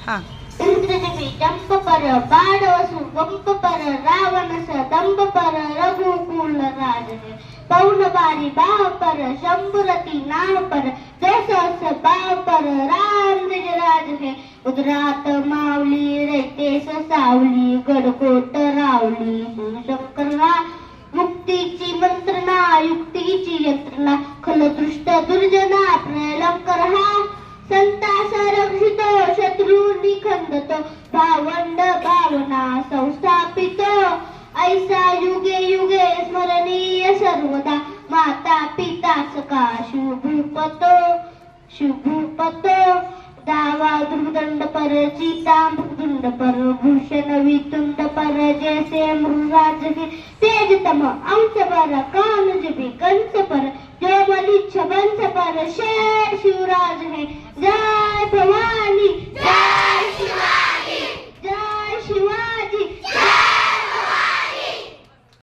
हा. इंद्रजिबी चंप पर बाणवसु कंप पर रावण सदंब पर रघुकुल राज है पौन बारी बाह पर शंभुरती नाव पर दस बाह पर राम राज है उदरात मावली रैतेस सावली गडकोट रावली शंकरला मुक्तीची मंत्रणा युक्तीची यंत्रणा खलदृष्ट दुर्जना प्रलंकर हा संतास रक्षितो शत्रू निखंदतो भावंड भावना संस्थापितो ऐसा युगे युगे स्मरणीय सर्वदा माता पिता सखा शुभपतो दावा दुर्दंड पर चिता मृदुंड पर भूषण वितुंड पर जैसे मृगाज के तेजतम अंश पर कानज भी कंस पर जो बलि छबंस पर शेर शिवराज है जय भवानी।